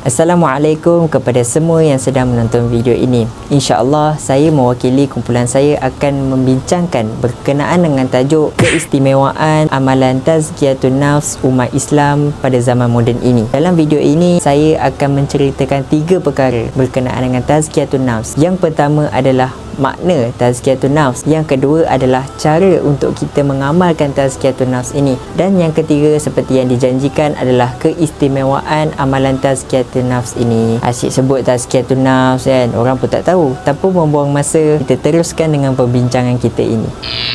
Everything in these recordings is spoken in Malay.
Assalamualaikum kepada semua yang sedang menonton video ini. InsyaAllah saya mewakili kumpulan saya akan membincangkan berkenaan dengan tajuk keistimewaan amalan tazkiyatun nafs umat Islam pada zaman moden ini. Dalam video ini saya akan menceritakan 3 perkara berkenaan dengan tazkiyatun nafs. Yang pertama adalah makna tazkiyatun nafs, yang kedua adalah cara untuk kita mengamalkan tazkiyatun nafs ini, dan yang ketiga seperti yang dijanjikan adalah keistimewaan amalan tazkiyatun nafs ini. Asyik sebut tazkiyatun nafs kan, orang pun tak tahu. Tanpa membuang masa, kita teruskan dengan perbincangan kita ini.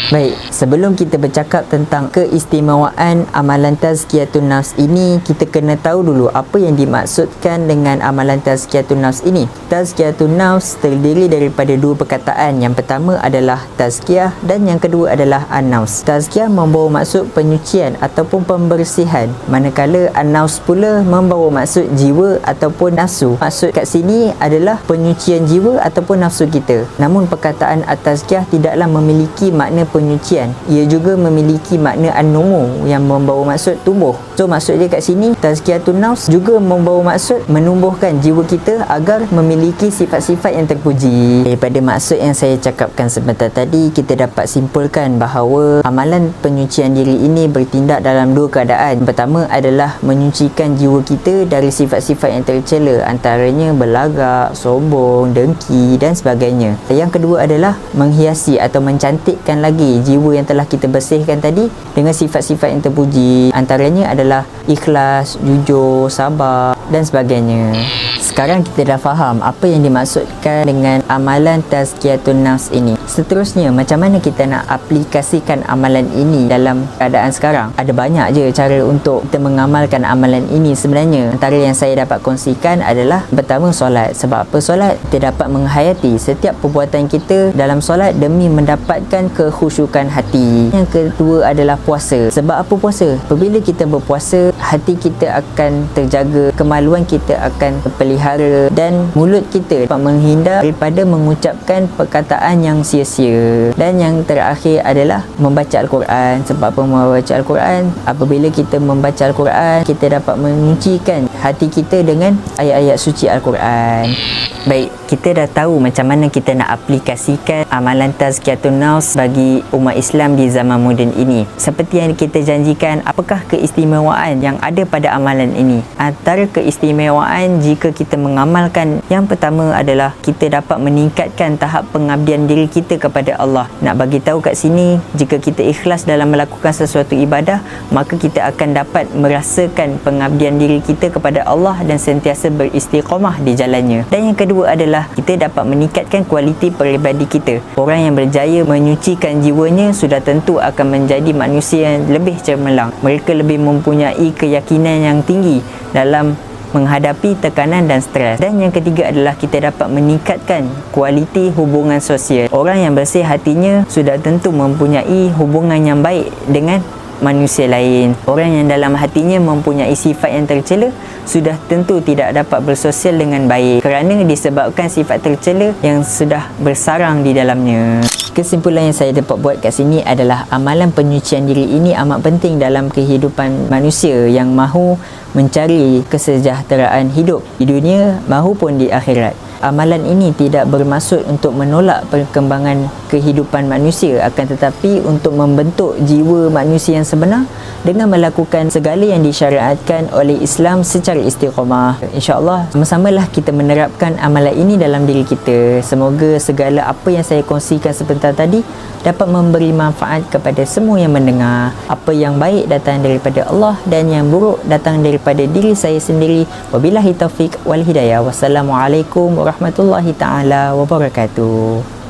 Baik, sebelum kita bercakap tentang keistimewaan amalan tazkiyatun nafs ini, kita kena tahu dulu apa yang dimaksudkan dengan amalan tazkiyatun nafs ini. Tazkiyatun nafs terdiri daripada 2 perkataan. Yang pertama adalah tazkiyah dan yang kedua adalah an-nafs. Tazkiyah membawa maksud penyucian ataupun pembersihan, manakala an-nafs pula membawa maksud jiwa ataupun nafsu. Maksud kat sini adalah penyucian jiwa ataupun nafsu kita. Namun perkataan at-tazkiyah tidaklah memiliki makna penyucian, ia juga memiliki makna an-numu yang membawa maksud tumbuh. So maksud dia kat sini, tazkiyatun nafs juga membawa maksud menumbuhkan jiwa kita agar memiliki sifat-sifat yang terpuji. Daripada maksud yang saya cakapkan sebentar tadi, kita dapat simpulkan bahawa amalan penyucian diri ini bertindak dalam 2 keadaan. Yang pertama adalah menyucikan jiwa kita dari sifat-sifat yang tercela, antaranya berlagak, sombong, dengki dan sebagainya. Yang kedua adalah menghiasi atau mencantikkan lagi jiwa yang telah kita bersihkan tadi dengan sifat-sifat yang terpuji, antaranya adalah ikhlas, jujur, sabar dan sebagainya. Sekarang kita dah faham apa yang dimaksudkan dengan amalan tazkiyatun nafs ini. Seterusnya, macam mana kita nak aplikasikan amalan ini dalam keadaan sekarang? Ada banyak je cara untuk kita mengamalkan amalan ini sebenarnya. Antara yang saya dapat kongsikan adalah pertama, solat. Sebab apa solat? Kita dapat menghayati setiap perbuatan kita dalam solat demi mendapatkan kekhusyukan hati. Yang kedua adalah puasa. Sebab apa puasa? Apabila kita berpuasa, hati kita akan terjaga, kemaluan kita akan terpelihara dan mulut kita dapat menghindar daripada mengucapkan perkataan yang sia-sia. Dan yang terakhir adalah membaca Al-Quran. Sebab apa membaca Al-Quran? Apabila kita membaca Al-Quran, kita dapat menyucikan hati kita dengan ayat-ayat suci Al-Quran. Baik, kita dah tahu macam mana kita nak aplikasikan amalan tazkiyatun nafs bagi umat Islam di zaman moden ini. Seperti yang kita janjikan, apakah keistimewaan yang ada pada amalan ini? Antara keistimewaan jika kita mengamalkan, yang pertama adalah kita dapat meningkatkan tahap pengabdian diri kita kepada Allah. Nak bagi tahu kat sini, jika kita ikhlas dalam melakukan sesuatu ibadah, maka kita akan dapat merasakan pengabdian diri kita kepada Allah dan sentiasa beristiqamah di jalannya. Dan yang kedua adalah kita dapat meningkatkan kualiti peribadi kita. Orang yang berjaya menyucikan jiwanya sudah tentu akan menjadi manusia yang lebih cemerlang. Mereka lebih mempunyai keyakinan yang tinggi dalam menghadapi tekanan dan stres. Dan yang ketiga adalah kita dapat meningkatkan kualiti hubungan sosial. Orang yang bersih hatinya sudah tentu mempunyai hubungan yang baik dengan manusia lain. Orang yang dalam hatinya mempunyai sifat yang tercela sudah tentu tidak dapat bersosial dengan baik, kerana disebabkan sifat tercela yang sudah bersarang di dalamnya. Kesimpulan yang saya dapat buat kat sini adalah amalan penyucian diri ini amat penting dalam kehidupan manusia yang mahu mencari kesejahteraan hidup di dunia mahupun di akhirat. Amalan ini tidak bermaksud untuk menolak perkembangan kehidupan manusia, akan tetapi untuk membentuk jiwa manusia yang sebenar dengan melakukan segala yang disyariatkan oleh Islam secara istiqamah. InsyaAllah sama-samalah kita menerapkan amalan ini dalam diri kita. Semoga segala apa yang saya kongsikan sebentar tadi dapat memberi manfaat kepada semua yang mendengar. Apa yang baik datang daripada Allah dan yang buruk datang daripada diri saya sendiri. Wabillahi taufiq wal hidayah. Wassalamualaikum warahmatullahi taala wabarakatuh.